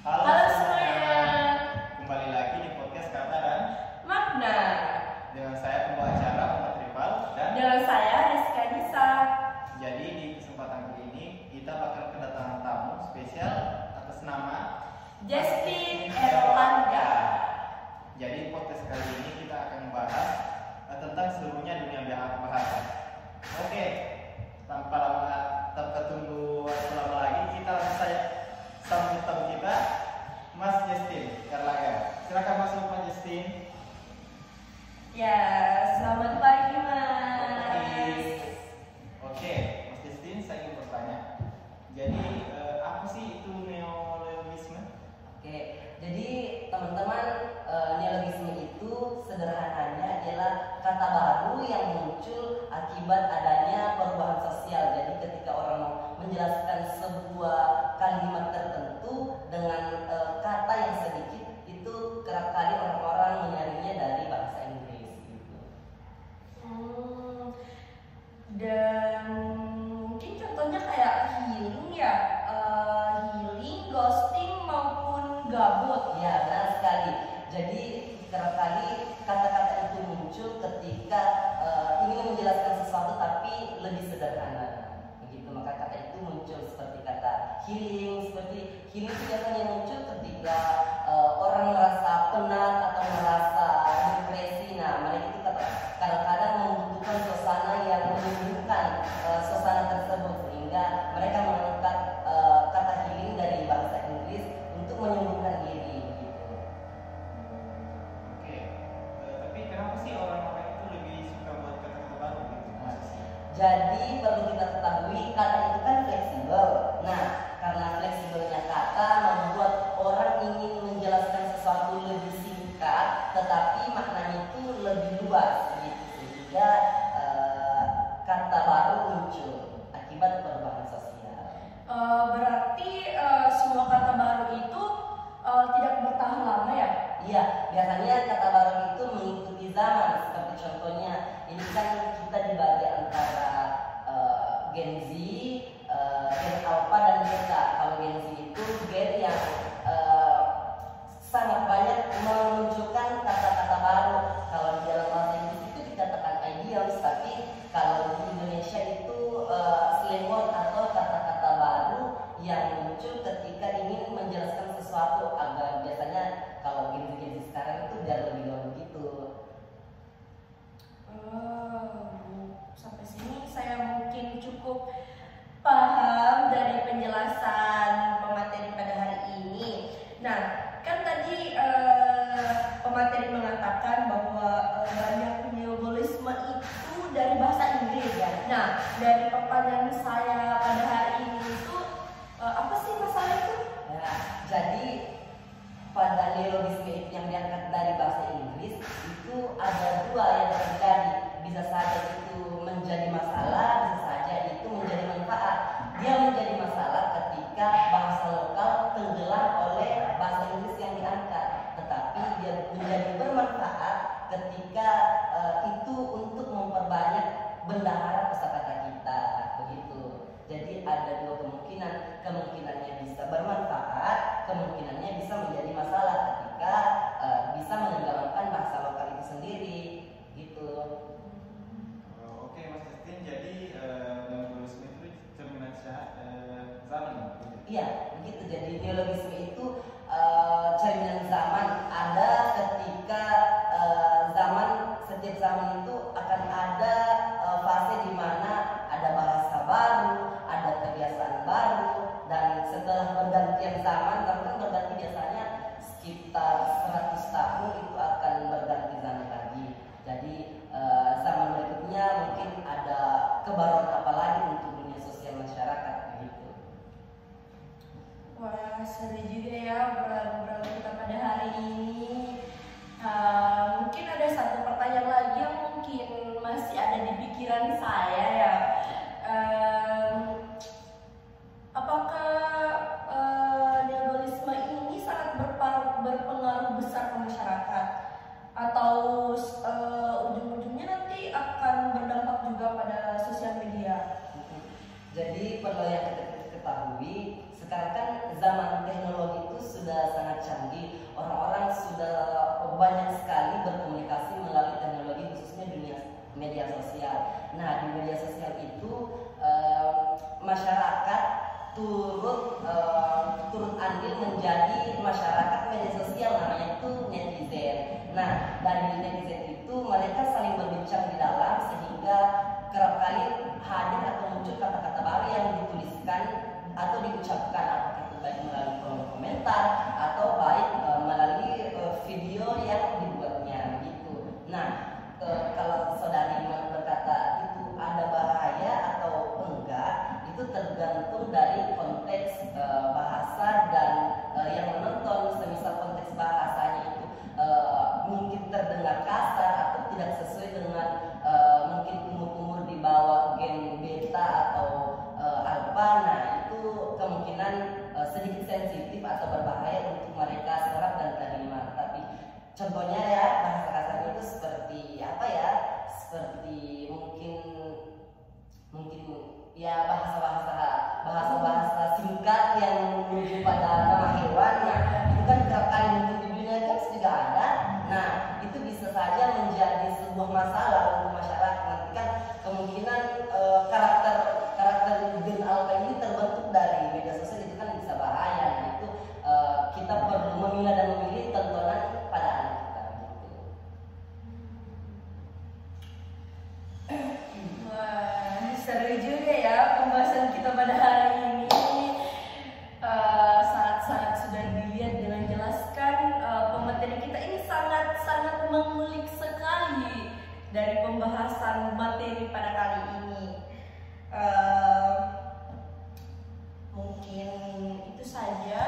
Halo Halo semuanya, semuanya, kembali lagi di podcast Kata dan Magna. dengan saya pembawa acara Muhammad Rival dan Dengan saya Rizka Nisa. jadi di kesempatan kali ini kita bakal kedatangan tamu spesial atas nama Justin Erlangga. Jadi podcast kali ini kita akan membahas tentang seluruhnya dunia bahasa. Oke, tanpa tunggu lama lagi kita langsung saja sambut tamu kita, Mas Justin Erlangga. Silakan masuk Mas Justin. Ya, selamat pagi Mas. Oke, Mas Justin, saya ingin bertanya. Jadi apa sih itu neologisme? Oke, jadi teman-teman, neologisme itu sederhananya adalah kata baru yang muncul akibat adanya perubahan sosial. Jadi ketika orang mau menjelaskan sebuah kalimat tertentu dengan kata yang sedikit, itu kerap kali orang-orang menyaringnya dari bahasa Inggris gitu. Dan mungkin contohnya kayak healing ya, healing, ghosting maupun gabut. Ya, benar sekali. Jadi kerap kali kata-kata itu muncul ketika ingin menjelaskan sesuatu tapi lebih sederhana. Begitu, maka kata itu muncul seperti kata healing. Seperti healing itu biasanya muncul ketika orang merasa penat atau merasa depresi. Nah, mereka itu kadang-kadang membutuhkan suasana yang menyembuhkan suasana tersebut, sehingga mereka mengangkat kata healing dari bahasa Inggris untuk menyembuhkan diri. Oke, tapi kenapa sih orang-orang itu lebih suka buat kata-kata baru gitu? Masa sih? Jadi perlu kita ketahui kata itu kan fleksibel. Nah, karena fleksibelnya kata membuat orang ingin menjelaskan sesuatu lebih singkat, tetapi maknanya itu lebih luas, gitu. Sehingga kata baru muncul akibat perubahan sosial. Berarti semua kata baru itu tidak bertahan lama ya? Iya, biasanya kata baru itu mengikuti zaman. Seperti contohnya, ini kan kita dibagi antara Gen Z, Gen Alpha dan Beta. Kalau Gen Z itu gen yang sangat banyak memunculkan kata-kata baru. Kalau di dalam bahasa Inggris itu dikatakan idioms, tapi kalau di Indonesia itu slang word atau kata-kata baru yang muncul ketika ingin menjelaskan sesuatu. Agar biasanya kalau Gen Z sekarang itu biar lebih gaul gitu. Sampai sini saya mungkin cukup paham dari penjelasan pemateri pada hari ini. Nah, kan tadi pemateri mengatakan bahwa banyak neologisme itu dari bahasa Inggris ya. Nah, dari pertanyaan saya pada hari ini itu apa sih masalah itu? Ya, jadi pada neologisme yang diangkat dari bahasa Inggris itu ada dua yang terjadi. Bisa saja itu menjadi masalah, bisa saja itu menjadi manfaat. Dia menjadi masalah ketika bahasa lokal tenggelam oleh bahasa Inggris yang diangkat, tetapi dia menjadi bermanfaat ketika itu untuk memperbanyak bendahara kosakata kita, begitu. Jadi ada dua kemungkinan. Kemungkinannya bisa bermanfaat, kemungkinannya bisa menjadi masalah ketika bisa menenggelamkan bahasa lokal itu sendiri, gitu. Oke, Mas Justin, jadi neologisme itu cerminan zaman gitu. Iya, begitu. Jadi neologisme itu cerminan zaman. Ada ketika setiap zaman itu akan ada fase di mana ada bahasa baru, ada kebiasaan baru, dan setelah bergantian zaman, karena kan berganti biasanya sekitar 100 tahun itu akan berganti zaman lagi. Jadi zaman berikutnya mungkin ada kebaruan apa lagi untuk dunia sosial masyarakat begitu. Wah, seru juga ya obrolan-obrolan kita pada hari ini. Mungkin ada satu pertanyaan lagi yang mungkin masih ada di pikiran saya ya. Apakah neologisme ini sangat berpengaruh besar ke masyarakat? Atau ujung-ujungnya nanti akan berdampak juga pada sosial media? Jadi perlu yang kita ketahui, sekarang kan zaman teknologi itu sudah canggih. Orang-orang sudah banyak sekali berkomunikasi melalui teknologi, khususnya dunia media sosial. Nah, di media sosial itu masyarakat turut andil menjadi masyarakat media sosial, namanya itu netizen. Nah, dari netizen itu mereka saling berbincang di dalam, sehingga kerap kali hadir atau muncul kata-kata baru yang dituliskan atau diucapkan, apakah itu baik melalui kolom komentar atau baik melalui video yang dibuatnya gitu. Nah, kalau saudari berkata itu ada bahaya atau enggak, itu tergantung dari konteks bahasa dan yang menonton. Semisal konteks bahasanya itu mungkin terdengar kasar atau tidak sesuai dengan mungkin umur-umur di bawah gen beta atau alpha, nah itu kemungkinan sedikit sensitif atau berbahaya untuk mereka serap dan terima. Tapi contohnya ya, bahasa kasarnya itu seperti apa ya, seperti mungkin ya bahasa singkat yang menuju pada nama hewan. Nah, itu kan kerap kali muncul di dunia games juga ada. Nah, itu bisa saja menjadi sebuah masalah untuk masyarakat. Nanti kan kemungkinan karakter gen alpha ini terbentuk dari media sosial, itu kan bisa bahaya. Itu kita perlu memilah dan memilih tontonan pada anak kita gitu. Wah, seru juga ya pembahasan kita pada hari ini. Saat sudah dilihat dengan jelaskan, pemateri kita ini sangat mengulik sekali dari pembahasan materi pada kali ini. Mungkin itu saja